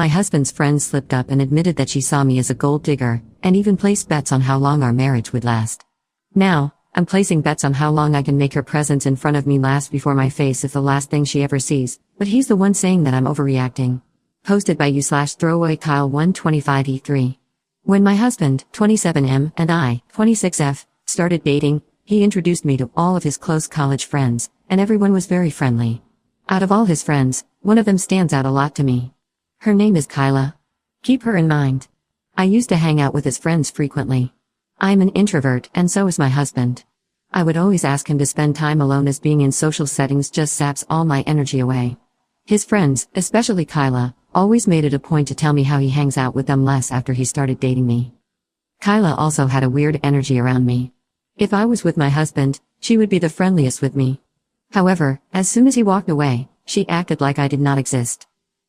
My husband's friend slipped up and admitted that she saw me as a gold digger, and even placed bets on how long our marriage would last. Now, I'm placing bets on how long I can make her presence in front of me last before my face if the last thing she ever sees, but he's the one saying that I'm overreacting. Posted by you/throwaway Kyle 125E3. When my husband, 27M, and I, 26F, started dating, he introduced me to all of his close college friends, and everyone was very friendly. Out of all his friends, one of them stands out a lot to me. Her name is Kyla. Keep her in mind. I used to hang out with his friends frequently. I'm an introvert, and so is my husband. I would always ask him to spend time alone as being in social settings just saps all my energy away. His friends, especially Kyla, always made it a point to tell me how he hangs out with them less after he started dating me. Kyla also had a weird energy around me. If I was with my husband, she would be the friendliest with me. However, as soon as he walked away, she acted like I did not exist.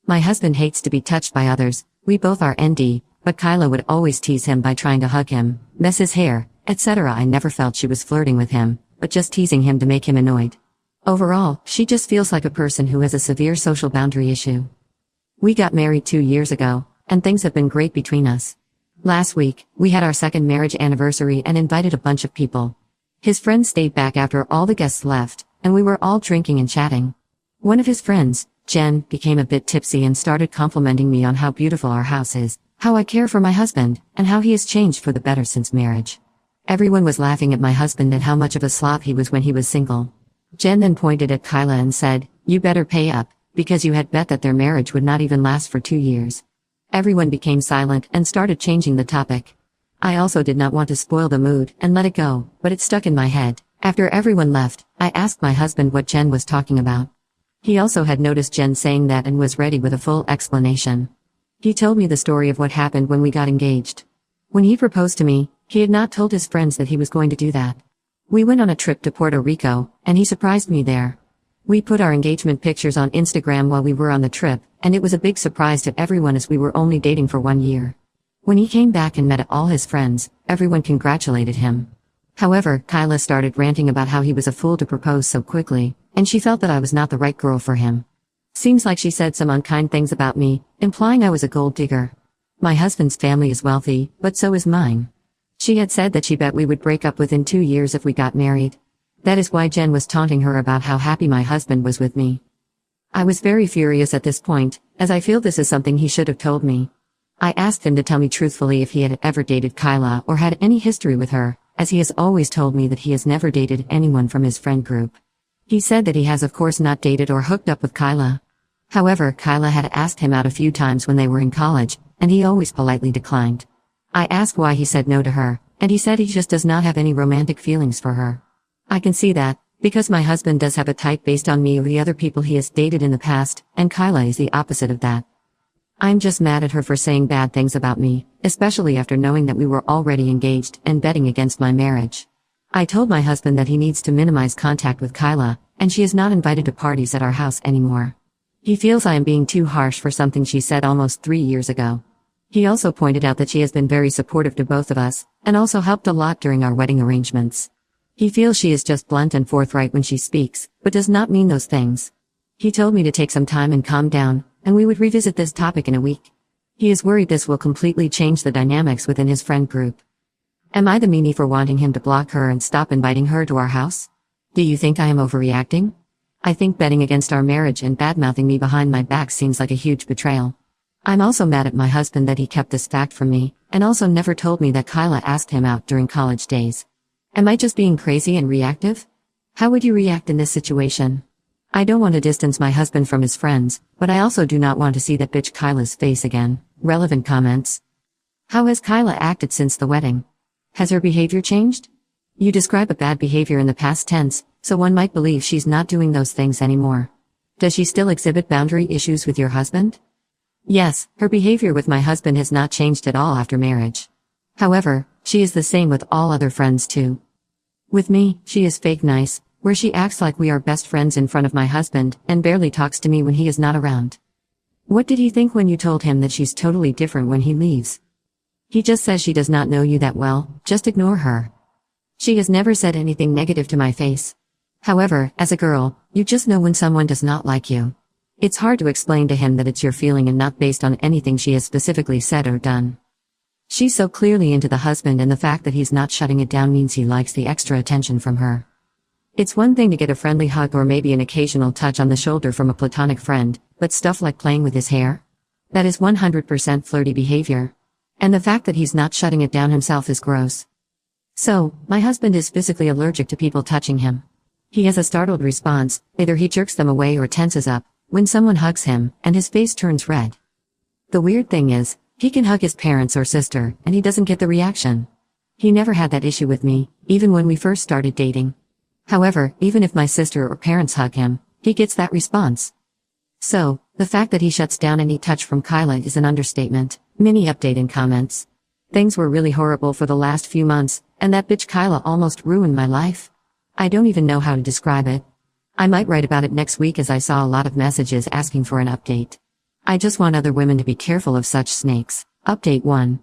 My husband hates to be touched by others, we both are ND, but Kyla would always tease him by trying to hug him, mess his hair, etc. I never felt she was flirting with him, but just teasing him to make him annoyed. Overall, she just feels like a person who has a severe social boundary issue. We got married 2 years ago, and things have been great between us. Last week, we had our second marriage anniversary and invited a bunch of people. His friends stayed back after all the guests left, and we were all drinking and chatting. One of his friends, Jen, became a bit tipsy and started complimenting me on how beautiful our house is, how I care for my husband, and how he has changed for the better since marriage. Everyone was laughing at my husband and how much of a slob he was when he was single. Jen then pointed at Kyla and said, "You better pay up, because you had bet that their marriage would not even last for 2 years." Everyone became silent and started changing the topic. I also did not want to spoil the mood and let it go, but it stuck in my head. After everyone left, I asked my husband what Jen was talking about. He also had noticed Jen saying that and was ready with a full explanation. He told me the story of what happened when we got engaged. When he proposed to me, he had not told his friends that he was going to do that. We went on a trip to Puerto Rico, and he surprised me there. We put our engagement pictures on Instagram while we were on the trip, and it was a big surprise to everyone as we were only dating for 1 year. When he came back and met all his friends, everyone congratulated him. However, Kyla started ranting about how he was a fool to propose so quickly, and she felt that I was not the right girl for him. Seems like she said some unkind things about me, implying I was a gold digger. My husband's family is wealthy, but so is mine. She had said that she bet we would break up within 2 years if we got married. That is why Jen was taunting her about how happy my husband was with me. I was very furious at this point, as I feel this is something he should have told me. I asked him to tell me truthfully if he had ever dated Kyla or had any history with her, as he has always told me that he has never dated anyone from his friend group. He said that he has of course not dated or hooked up with Kyla. However, Kyla had asked him out a few times when they were in college, and he always politely declined. I asked why he said no to her, and he said he just does not have any romantic feelings for her. I can see that, because my husband does have a type based on me or the other people he has dated in the past, and Kyla is the opposite of that. I'm just mad at her for saying bad things about me, especially after knowing that we were already engaged and betting against my marriage. I told my husband that he needs to minimize contact with Kyla, and she is not invited to parties at our house anymore. He feels I am being too harsh for something she said almost 3 years ago. He also pointed out that she has been very supportive to both of us, and also helped a lot during our wedding arrangements. He feels she is just blunt and forthright when she speaks, but does not mean those things. He told me to take some time and calm down, and we would revisit this topic in a week. He is worried this will completely change the dynamics within his friend group. Am I the meanie for wanting him to block her and stop inviting her to our house? Do you think I am overreacting? I think betting against our marriage and badmouthing me behind my back seems like a huge betrayal. I'm also mad at my husband that he kept this fact from me, and also never told me that Kyla asked him out during college days. Am I just being crazy and reactive? How would you react in this situation? I don't want to distance my husband from his friends, but I also do not want to see that bitch Kyla's face again. Relevant comments. How has Kyla acted since the wedding? Has her behavior changed? You describe a bad behavior in the past tense, so one might believe she's not doing those things anymore. Does she still exhibit boundary issues with your husband? Yes, her behavior with my husband has not changed at all after marriage. However, she is the same with all other friends too. With me, she is fake nice, where she acts like we are best friends in front of my husband and barely talks to me when he is not around. What did he think when you told him that she's totally different when he leaves? He just says she does not know you that well, just ignore her. She has never said anything negative to my face. However, as a girl, you just know when someone does not like you. It's hard to explain to him that it's your feeling and not based on anything she has specifically said or done. She's so clearly into the husband, and the fact that he's not shutting it down means he likes the extra attention from her. It's one thing to get a friendly hug or maybe an occasional touch on the shoulder from a platonic friend, but stuff like playing with his hair? That is 100% flirty behavior. And the fact that he's not shutting it down himself is gross. So, my husband is physically allergic to people touching him. He has a startled response, either he jerks them away or tenses up, when someone hugs him, and his face turns red. The weird thing is, he can hug his parents or sister, and he doesn't get the reaction. He never had that issue with me, even when we first started dating. However, even if my sister or parents hug him, he gets that response. So, the fact that he shuts down any touch from Kyla is an understatement. Mini update in comments. Things were really horrible for the last few months, and that bitch Kyla almost ruined my life. I don't even know how to describe it. I might write about it next week, as I saw a lot of messages asking for an update. I just want other women to be careful of such snakes. Update 1.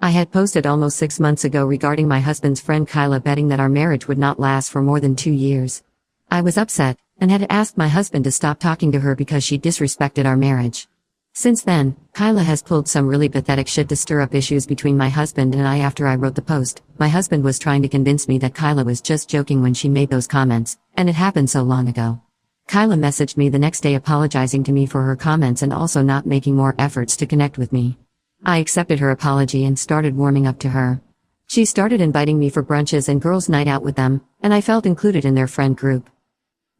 I had posted almost 6 months ago regarding my husband's friend Kyla betting that our marriage would not last for more than 2 years. I was upset, and had asked my husband to stop talking to her because she disrespected our marriage. Since then, Kyla has pulled some really pathetic shit to stir up issues between my husband and I. After I wrote the post, my husband was trying to convince me that Kyla was just joking when she made those comments, and it happened so long ago. Kyla messaged me the next day apologizing to me for her comments and also not making more efforts to connect with me. I accepted her apology and started warming up to her. She started inviting me for brunches and girls' night out with them, and I felt included in their friend group.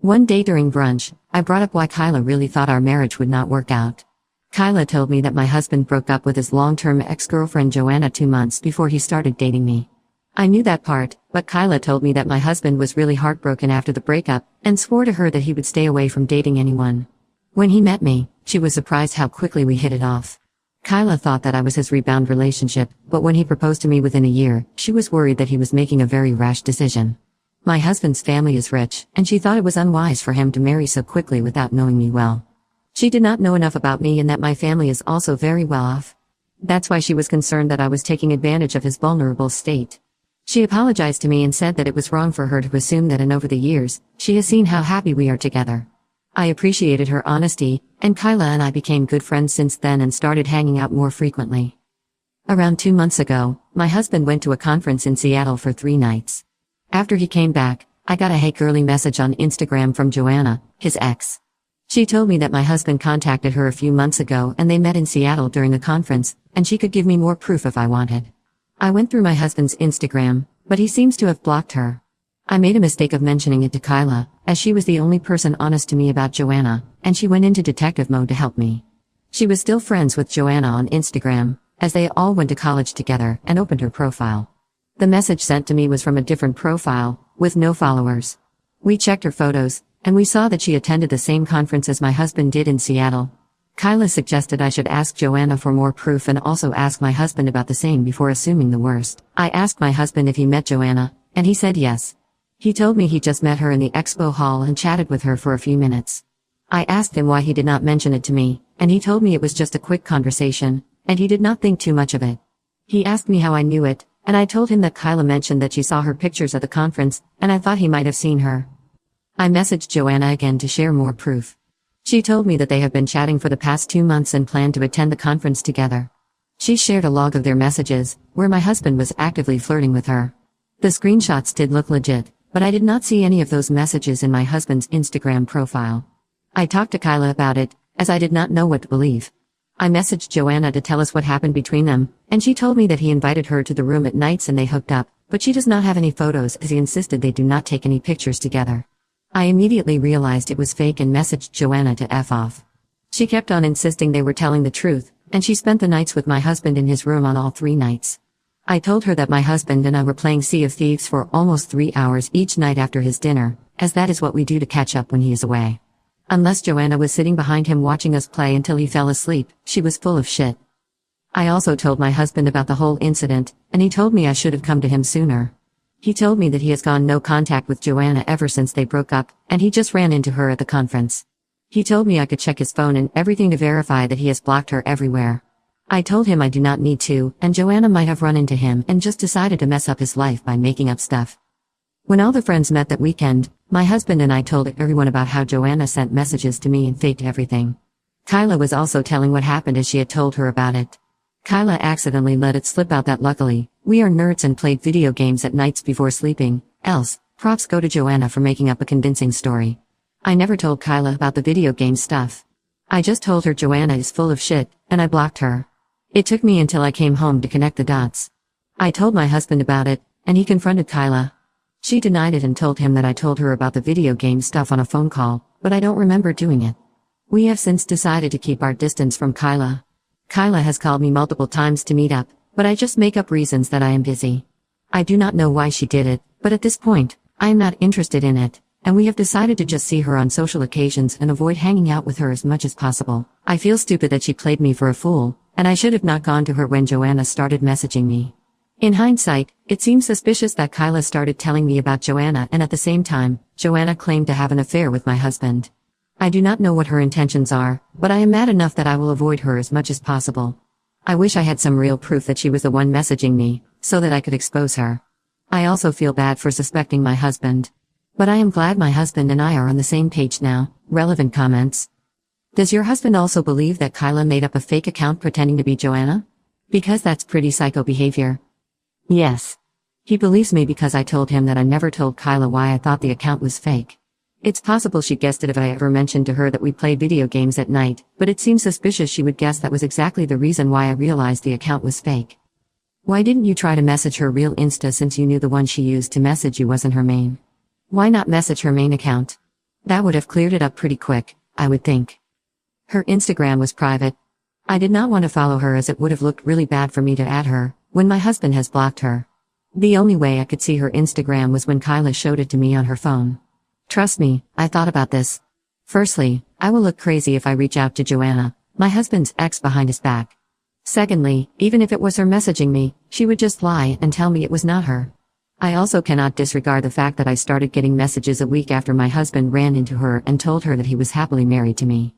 One day during brunch, I brought up why Kyla really thought our marriage would not work out. Kyla told me that my husband broke up with his long-term ex-girlfriend Joanna 2 months before he started dating me. I knew that part, but Kyla told me that my husband was really heartbroken after the breakup, and swore to her that he would stay away from dating anyone. When he met me, she was surprised how quickly we hit it off. Kyla thought that I was his rebound relationship, but when he proposed to me within a year, she was worried that he was making a very rash decision. My husband's family is rich, and she thought it was unwise for him to marry so quickly without knowing me well. She did not know enough about me and that my family is also very well off. That's why she was concerned that I was taking advantage of his vulnerable state. She apologized to me and said that it was wrong for her to assume that, and over the years, she has seen how happy we are together. I appreciated her honesty, and Kyla and I became good friends since then and started hanging out more frequently. Around 2 months ago, my husband went to a conference in Seattle for 3 nights. After he came back, I got a "Hey girly" message on Instagram from Joanna, his ex. She told me that my husband contacted her a few months ago and they met in Seattle during the conference, and she could give me more proof if I wanted. I went through my husband's Instagram, but he seems to have blocked her. I made a mistake of mentioning it to Kyla, as she was the only person honest to me about Joanna, and she went into detective mode to help me. She was still friends with Joanna on Instagram, as they all went to college together, and opened her profile. The message sent to me was from a different profile, with no followers. We checked her photos, and we saw that she attended the same conference as my husband did in Seattle. Kyla suggested I should ask Joanna for more proof and also ask my husband about the same before assuming the worst. I asked my husband if he met Joanna, and he said yes. He told me he just met her in the expo hall and chatted with her for a few minutes. I asked him why he did not mention it to me, and he told me it was just a quick conversation, and he did not think too much of it. He asked me how I knew it, and I told him that Kyla mentioned that she saw her pictures at the conference, and I thought he might have seen her. I messaged Joanna again to share more proof. She told me that they have been chatting for the past 2 months and plan to attend the conference together. She shared a log of their messages, where my husband was actively flirting with her. The screenshots did look legit, but I did not see any of those messages in my husband's Instagram profile. I talked to Kyla about it, as I did not know what to believe. I messaged Joanna to tell us what happened between them, and she told me that he invited her to the room at nights and they hooked up, but she does not have any photos as he insisted they do not take any pictures together. I immediately realized it was fake and messaged Joanna to F off. She kept on insisting they were telling the truth, and she spent the nights with my husband in his room on all 3 nights. I told her that my husband and I were playing Sea of Thieves for almost 3 hours each night after his dinner, as that is what we do to catch up when he is away. Unless Joanna was sitting behind him watching us play until he fell asleep, she was full of shit. I also told my husband about the whole incident, and he told me I should have come to him sooner. He told me that he has gone no contact with Joanna ever since they broke up, and he just ran into her at the conference. He told me I could check his phone and everything to verify that he has blocked her everywhere. I told him I do not need to, and Joanna might have run into him and just decided to mess up his life by making up stuff. When all the friends met that weekend, My husband and I told everyone about how Joanna sent messages to me and faked everything. Kyla was also telling what happened as she had told her about it. Kyla accidentally let it slip out that luckily, we are nerds and played video games at nights before sleeping, else, props go to Joanna for making up a convincing story. I never told Kyla about the video game stuff. I just told her Joanna is full of shit, and I blocked her. It took me until I came home to connect the dots. I told my husband about it, and he confronted Kyla. She denied it and told him that I told her about the video game stuff on a phone call, but I don't remember doing it. We have since decided to keep our distance from Kyla. Kyla has called me multiple times to meet up, but I just make up reasons that I am busy. I do not know why she did it, but at this point, I am not interested in it, and we have decided to just see her on social occasions and avoid hanging out with her as much as possible. I feel stupid that she played me for a fool, and I should have not gone to her when Joanna started messaging me. In hindsight, it seems suspicious that Kyla started telling me about Joanna and at the same time, Joanna claimed to have an affair with my husband. I do not know what her intentions are, but I am mad enough that I will avoid her as much as possible. I wish I had some real proof that she was the one messaging me, so that I could expose her. I also feel bad for suspecting my husband. But I am glad my husband and I are on the same page now. Relevant comments. Does your husband also believe that Kyla made up a fake account pretending to be Joanna? Because that's pretty psycho behavior. Yes. He believes me because I told him that I never told Kyla why I thought the account was fake. It's possible she guessed it if I ever mentioned to her that we played video games at night, but it seems suspicious she would guess that was exactly the reason why I realized the account was fake. Why didn't you try to message her real Insta since you knew the one she used to message you wasn't her main? Why not message her main account? That would have cleared it up pretty quick, I would think. Her Instagram was private. I did not want to follow her as it would have looked really bad for me to add her, when my husband has blocked her. The only way I could see her Instagram was when Kyla showed it to me on her phone. Trust me, I thought about this. Firstly, I will look crazy if I reach out to Joanna, my husband's ex, behind his back. Secondly, even if it was her messaging me, she would just lie and tell me it was not her. I also cannot disregard the fact that I started getting messages a week after my husband ran into her and told her that he was happily married to me.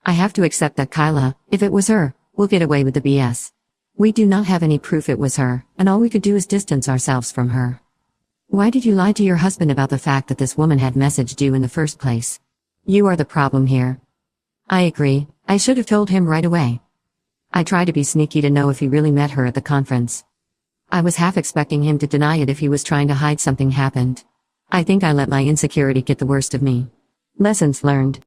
I have to accept that Kyla, if it was her, will get away with the BS. We do not have any proof it was her, and all we could do is distance ourselves from her. Why did you lie to your husband about the fact that this woman had messaged you in the first place? You are the problem here. I agree, I should have told him right away. I tried to be sneaky to know if he really met her at the conference. I was half expecting him to deny it if he was trying to hide something happened. I think I let my insecurity get the worst of me. Lessons learned.